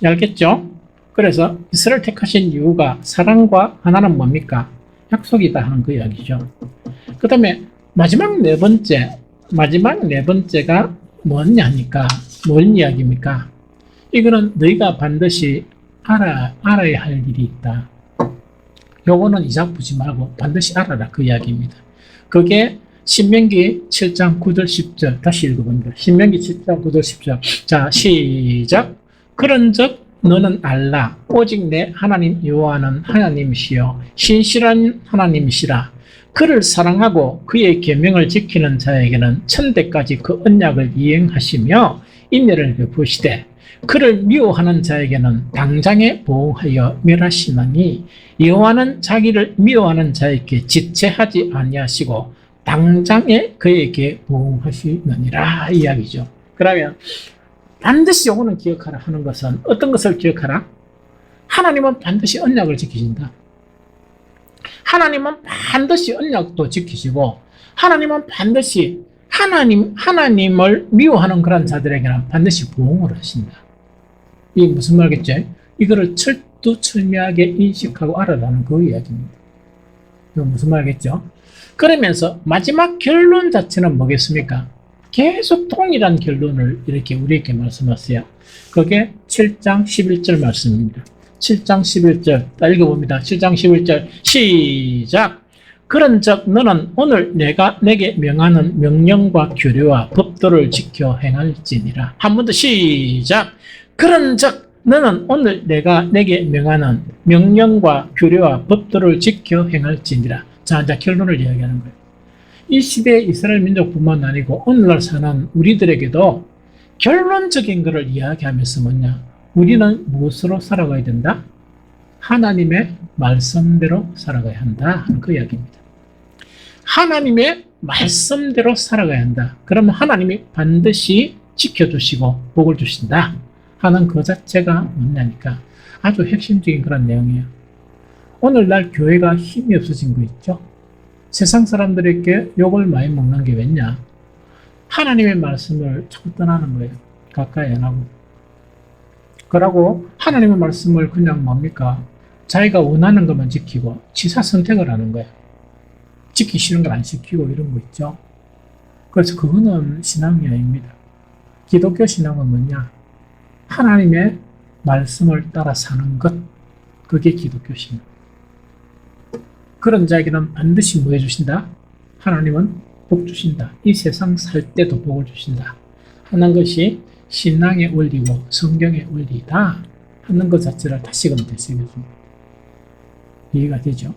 알겠죠? 그래서 이스라엘 택하신 이유가 사랑과 하나는 뭡니까? 약속이다 하는 그 이야기죠. 그 다음에 마지막 네 번째가 뭐냐니까 뭔 이야기입니까? 이거는 너희가 반드시 알아야 할 일이 있다. 요거는 이삭 보지 말고 반드시 알아라 그 이야기입니다. 그게 신명기 7장 9절 10절 다시 읽어봅니다. 신명기 7장 9절 10절 자 시작. 그런즉 너는 알라. 오직 내 하나님 여호와는 하나님이시요 신실한 하나님이시라. 그를 사랑하고 그의 계명을 지키는 자에게는 천대까지 그 언약을 이행하시며 인내를 베푸시되 그를 미워하는 자에게는 당장에 보응하여 멸하시나니 여호와는 자기를 미워하는 자에게 지체하지 아니하시고 당장에 그에게 보응하시느니라 이야기죠. 그러면 반드시 요거는 기억하라 하는 것은 어떤 것을 기억하라? 하나님은 반드시 언약을 지키신다. 하나님은 반드시 언약도 지키시고 하나님은 반드시 하나님을 미워하는 그런 자들에게는 반드시 보응을 하신다. 이게 무슨 말겠죠? 이거를 철두철미하게 인식하고 알아라는 그 이야기입니다. 이거 무슨 말겠죠? 그러면서 마지막 결론 자체는 뭐겠습니까? 계속 동일한 결론을 이렇게 우리에게 말씀하세요. 그게 7장 11절 말씀입니다. 7장 11절 읽어봅니다. 7장 11절 시작. 그런즉 너는 오늘 내가 내게 명하는 명령과 규례와 법도를 지켜 행할지니라. 한 번 더 시작. 그런즉 너는 오늘 내가 내게 명하는 명령과 규례와 법도를 지켜 행할지니라. 자, 이제 결론을 이야기하는 거예요. 이 시대의 이스라엘 민족뿐만 아니고 오늘날 사는 우리들에게도 결론적인 것을 이야기하면서 뭐냐? 우리는 무엇으로 살아가야 된다? 하나님의 말씀대로 살아가야 한다 하는 그 이야기입니다. 하나님의 말씀대로 살아가야 한다. 그러면 하나님이 반드시 지켜주시고 복을 주신다 하는 그 자체가 뭐냐니까 아주 핵심적인 그런 내용이에요. 오늘날 교회가 힘이 없어진 거 있죠? 세상 사람들에게 욕을 많이 먹는 게 왜냐? 하나님의 말씀을 자꾸 떠나는 거예요. 가까이 안 하고. 그러고 하나님의 말씀을 그냥 뭡니까? 자기가 원하는 것만 지키고 지사 선택을 하는 거예요. 지키기 싫은 걸 안 지키고 이런 거 있죠. 그래서 그거는 신앙이 아닙니다. 기독교 신앙은 뭐냐? 하나님의 말씀을 따라 사는 것. 그게 기독교 신앙. 그런 자에게는 반드시 뭐 해주신다? 하나님은 복 주신다. 이 세상 살 때도 복을 주신다. 하는 것이 신앙의 원리고 성경의 원리다 하는 것 자체를 다시금 되새겨줍니다. 이해가 되죠?